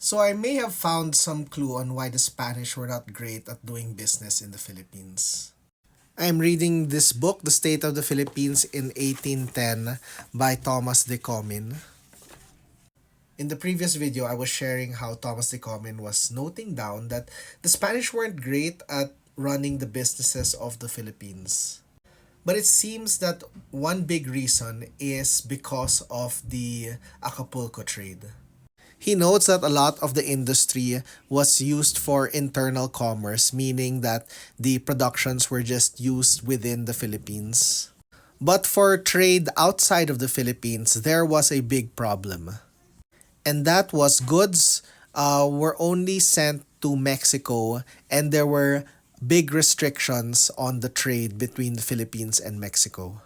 So I may have found some clue on why the Spanish were not great at doing business in the Philippines. I'm reading this book, The State of the Philippines in 1810 by Thomas de Comin. In the previous video, I was sharing how Thomas de Comin was noting down that the Spanish weren't great at running the businesses of the Philippines. But it seems that one big reason is because of the Acapulco trade. He notes that a lot of the industry was used for internal commerce, meaning that the productions were just used within the Philippines. But for trade outside of the Philippines, there was a big problem. And that was goods were only sent to Mexico, and there were big restrictions on the trade between the Philippines and Mexico.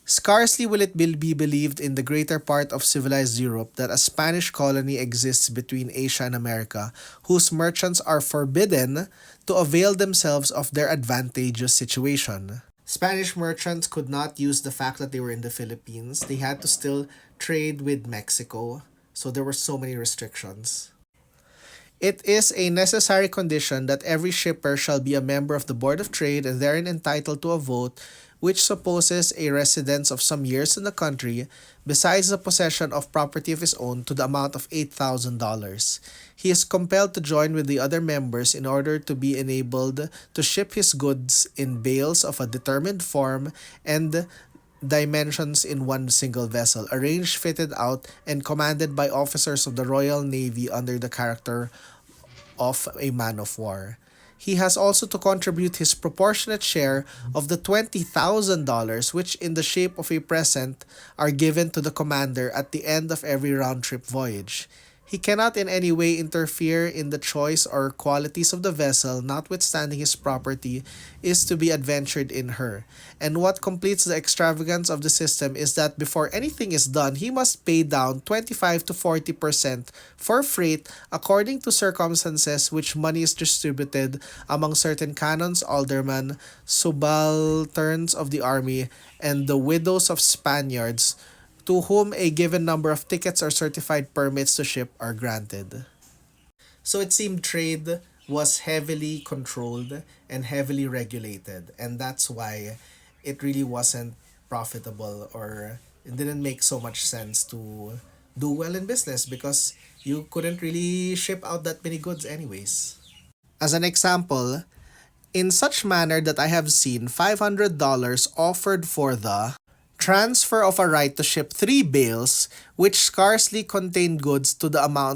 Scarcely will it be believed in the greater part of civilized Europe that a Spanish colony exists between Asia and America, whose merchants are forbidden to avail themselves of their advantageous situation. Spanish merchants could not use the fact that they were in the Philippines. They had to still trade with Mexico, so there were so many restrictions. It is a necessary condition that every shipper shall be a member of the Board of Trade and therein entitled to a vote, which supposes a residence of some years in the country, besides the possession of property of his own to the amount of $8,000. He is compelled to join with the other members in order to be enabled to ship his goods in bales of a determined form and dimensions in one single vessel, arranged, fitted out, and commanded by officers of the Royal Navy under the character of a man of war. He has also to contribute his proportionate share of the $20,000, which in the shape of a present are given to the commander at the end of every round-trip voyage. He cannot in any way interfere in the choice or qualities of the vessel, notwithstanding his property is to be adventured in her. And what completes the extravagance of the system is that before anything is done, he must pay down 25 to 40% for freight according to circumstances, which money is distributed among certain canons, aldermen, subalterns of the army, and the widows of Spaniards to whom a given number of tickets or certified permits to ship are granted. So it seemed trade was heavily controlled and heavily regulated, and that's why it really wasn't profitable, or it didn't make so much sense to do well in business because you couldn't really ship out that many goods anyways. As an example, in such manner that I have seen $500 offered for the transfer of a right to ship 3 bales which scarcely contained goods to the amount